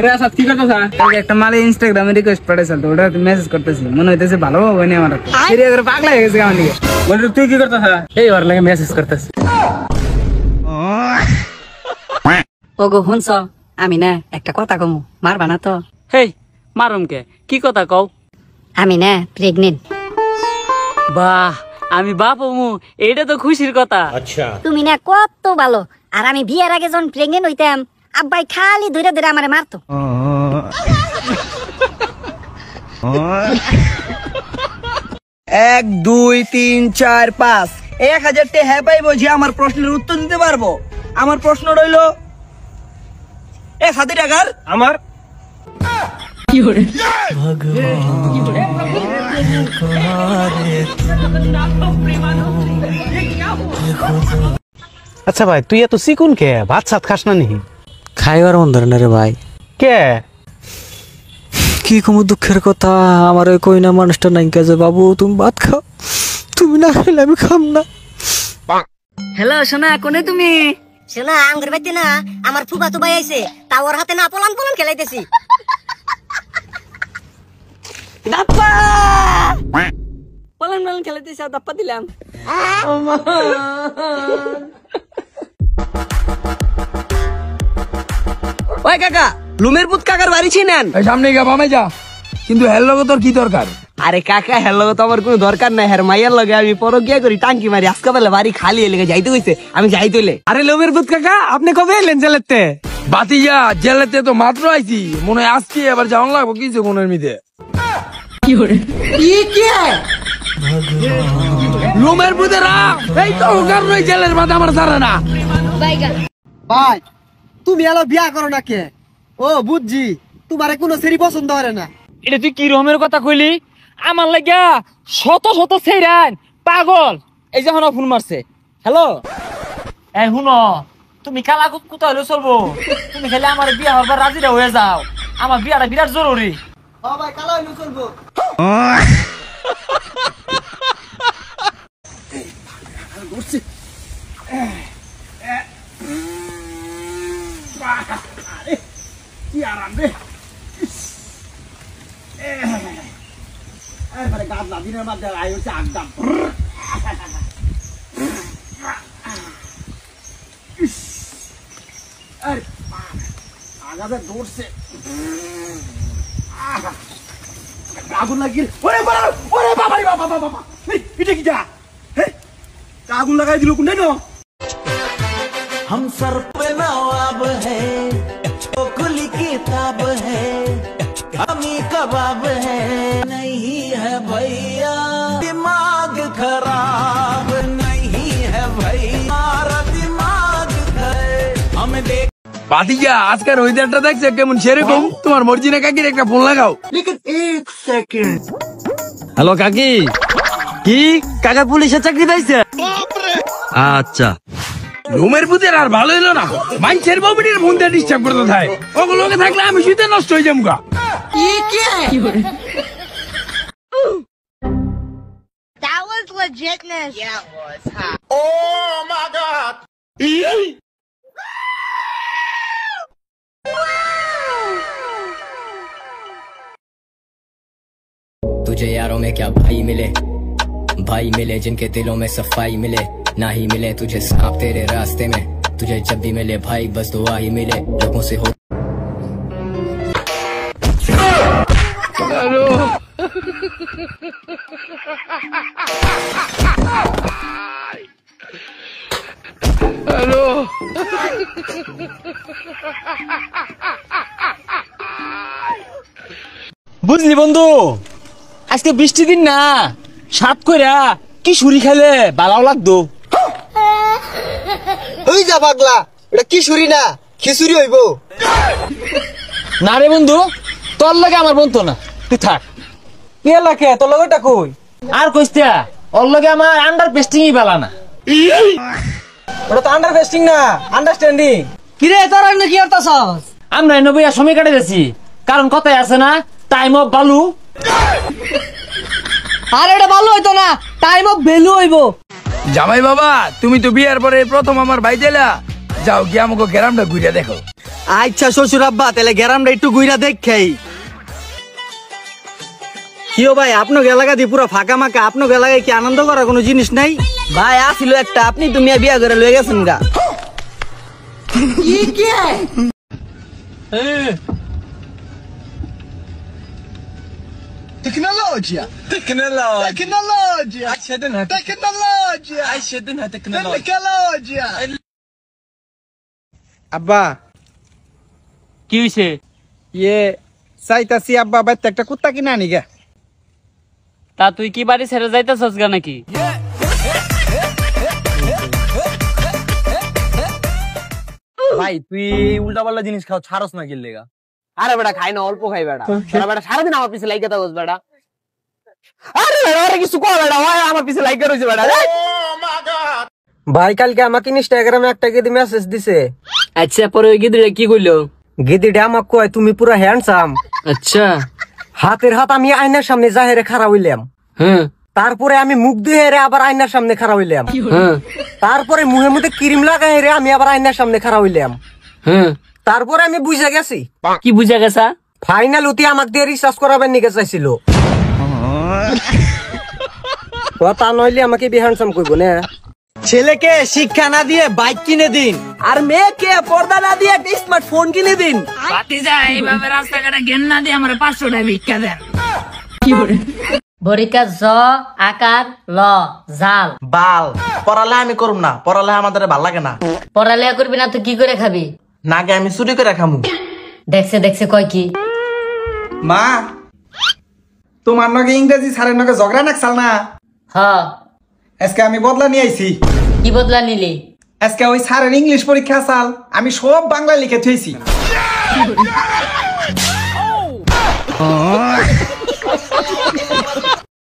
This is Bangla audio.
রে আসাদ কি করতেছ? একটা মালে ইনস্টাগ্রামে রিকোয়েস্ট পাঠাইছে তো ওটা মেসেজ করতেছি, মনে হইতেছে ভালো হবে না আমার সিরিয়াস করে পাগলা হয়ে গেছে আমার দিকে। বল তুই কি করতেছ? এই ওর লাগে মেসেজ করতেছি। ওগো শুনছ, আমি না একটা কথা কমু, মারবা না তো? হেই মারুম কে, কি কথা কও? আমি না প্রেগনেন্ট। বাহ, আমি বাপ হমু, এইটা তো খুশির কথা। তুমি না কত ভালো। আর আমি বিয়ের আগে যখন প্রেগনেন্ট হইতাম, আব্বাই খালি ধরে ধরে আমারে মারতো। 1 2 3 4 5 1000 টাকা পাইবো যে আমার প্রশ্নের উত্তর দিতে পারবো। আমার প্রশ্ন রইল 1000 টাকার আমার আচ্ছা ভাই, তুই এত চিকুন কে? ভাত সাত খাস না নি? খাইবার মন ধরে না রে ভাই। কে? কি কম দুঃখের কথা, আমার ওই কই না মানুষটা নাই কাজে। বাবু তুমি ভাত খাও, তুমি না খেলে আমি খাম না। হ্যালো সোনা, কোনে তুমি? সোনা আঙ্গুর বাইতে না আমার ফুফা তো ভাই আইছে, তা ওর হাতে না পলান পলান খেলাইতেছি। দাপ্পা পলান পলান খেলাইতেছি, দাপ্পা দিলাম। ওই কাকা, লুমের পুত কাকার বাড়ি ছিলেন? সামনে গা বামে যা, কিন্তু হেল লগে তোর কি দরকার? আরে কাকা, হের লগে তো আমার কোনো দরকার নাই। হের মাইয়ার লগে আমি পরকিয়া করি, টাঙ্কি মারি। আজকে বেলা বাড়ি খালি এলে যাইতে হইছে, আমি যাই তৈলে। আরে লোমের পুত কাকা, আপনি কবে এলেন জেলেতে? বাতিজা জেলেতে তো মাত্র আইছি, মনে হয় আজকে আবার যাওয়ান লাগবো কিছু কোনের মিতে। লুমের পুতেরা এই তো কারণে জেলের মাথা আমার জানে না। ভাই তুমি এলো বিয়া করো না কে? ও বুঝছি, তোমারে কোনো সেরি পছন্দ করে না। এটা তুই কি রকমের কথা কইলি? আমার লাগিয়া শত শত সেইরান পাগল এই যখন ফোন মারছে। হ্যালো, এই শুনো, তুমি কালা কুত্তা হলে চলবো, তুমি খালি আমার বিয়া হবার রাজিরা হয়ে যাও। আমার বিয়াটা বিরাট জরুরি। ও ভাই, কালা হইলো চলবো। কি আরাম রে! গাছ না দিনের মধ্যে আই হচ্ছে একদম আগাতে দৌড়ছে, আগুন লাগিয়ে বাবা এটা কি যা আগুন লাগাই দিল কোনটা না? हम सर पे नवाब है, खुली किताब है, हमी कबाब है, नहीं है भैया दिमाग खराब, नहीं है भैया दिमाग हमें देख। বাতিজা আজকের ওয়েদারটা দেখছে কেমন, সেরকম তোমার মর্জিনা কাকির একটা ফোন লাগাও। হ্যালো কাকি। কি কাকা পুলিশের চাকরি পাইছে? আচ্ছা, রুমের পুতের আর ভালো হইলো না, মানুষের বমিটির ফোন দিয়ে ডিস্টার্ব করতে থাকে। ওগুলোকে থাকলে আমি শুইতে নষ্ট হয়ে যাবো। That was legitness. Yeah, it was. Huh? Oh my God! तुझे यारों में क्या भाई मिले जिनके दिलों में सफाई मिले, ना ही मिले तुझे सांप तेरे रास्ते में, तुझे जब भी मिले भाई बस दुआ ही मिले, लोगों से हो। हेलो বুঝলি বন্ধু, আজকে বৃষ্টি দিন না, সাত কইরা কি সুরি খাইলে বালাও লাগতো। ওই যা পাগলা, এটা কি শুরি না খিচুড়ি হইব। না রে বন্ধু, তোর লগে আমার বন্ধু না, তুই থাক। কি এলাকে তোর লগটা কই? আর কইস্তা ওর লগে আমার আন্ডার পেস্টিংই বালা না। ওটা তো আন্ডার পেস্টিং না, আন্ডারস্ট্যান্ডিং। কিরে তোর না কি করতাছস? আমরা এনে বইয়া সময় কাটে গেছি, কারণ কথাই আছে না, টাইম অফ বালু। আর এটা ভালো হইতো না, টাইম অফ ভ্যালু হইবো। জামাই বাবা, তুমি তো বিয়ার পরে প্রথম আমার ভাই দিলা, যাও গিয়ে আমাকে গ্রামটা ঘুরে দেখো। আচ্ছা শ্বশুর আব্বা, তাহলে গ্রামটা একটু ঘুরা দেখেই। কিও ভাই, আপনার এলাকা দিয়ে পুরো ফাঁকা মাকা, আপনার এলাকায় কি আনন্দ করার কোনো জিনিস নাই? ভাই আসিল একটা, আপনি তুমি বিয়া করে লয়ে গেছেন গা। تكنولوجيا تكنولوجيا عشدنها تكنولوجيا عشدنها تكنولوجيا আব্বা কি হইছে? ইয়ে চাইতাছি আব্বা বাইতে একটা কুত্তা কিনা আনি গে। তা তুই কি বাড়ি ছেড়ে যাইতেছস গা নাকি? ভাই তুই উল্টা পাল্টা জিনিস খাও, ছাড়স না গেলে গা। আরে বেটা খাই না, অল্প খাই বেটা। বেটা সারাদিন আমার পিছে লাইক কথা বলছ বেটা। আরে বেটা আরে কিছু কর বেটা, ওই আমার পিছে লাইক করছে বেটা। ভাই কালকে আমাকে ইনস্টাগ্রামে একটা গিদি মেসেজ দিছে। আচ্ছা, পরে ওই গিদিটা কি কইলো? গিদিটা আমাকে কয় তুমি পুরো হ্যান্ডসাম। আচ্ছা, হাতের হাত আমি আয়নার সামনে জাহেরে খাড়া হইলাম। হ্যাঁ তারপরে আমি মুখ ধুয়ে হেরে আবার আয়নার সামনে খাড়া হইলাম। হ্যাঁ তারপরে মুখে মধ্যে ক্রিম লাগাই হেরে আমি আবার আয়নার সামনে খাড়া হইলাম। হ্যাঁ। তারপরে আমি বুঝে গেছি কি বুঝা গেছা? ফাইনাল উতি আমাকে দিয়ে রিসার্চ করাবেন নিকে চাইছিল। কথা নইলে আমাকে বিহানসাম কইব না। ছেলেকে শিক্ষা না দিয়ে বাইক কিনে দিন, আর মেয়েকে পর্দা না দিয়ে একটা স্মার্টফোন কিনে দিন। ভাতিজা এইভাবে রাস্তাঘাটে জ্ঞান না দিয়ে আমার 500 টাকা ভিক্ষা দেন। বরিকা জ আকার ল জাল। বাল পড়ালে আমি করুম না, পড়ালে আমাদের ভাল লাগে না। পড়ালেখা করবি না তো কি করে খাবি? নাগে আমি চুরি করে খামু। দেখছে দেখছে কয় কি? মা তোমার নগে ইংরেজি স্যারের নগে ঝগড়া নাকছাল না, হ আজকে আমি বদলা নিয়ে আইছি। কি বদলা নিলি? আজকে ওই স্যারের ইংলিশ পরীক্ষা চাল, আমি সব বাংলা লিখে থুইছি।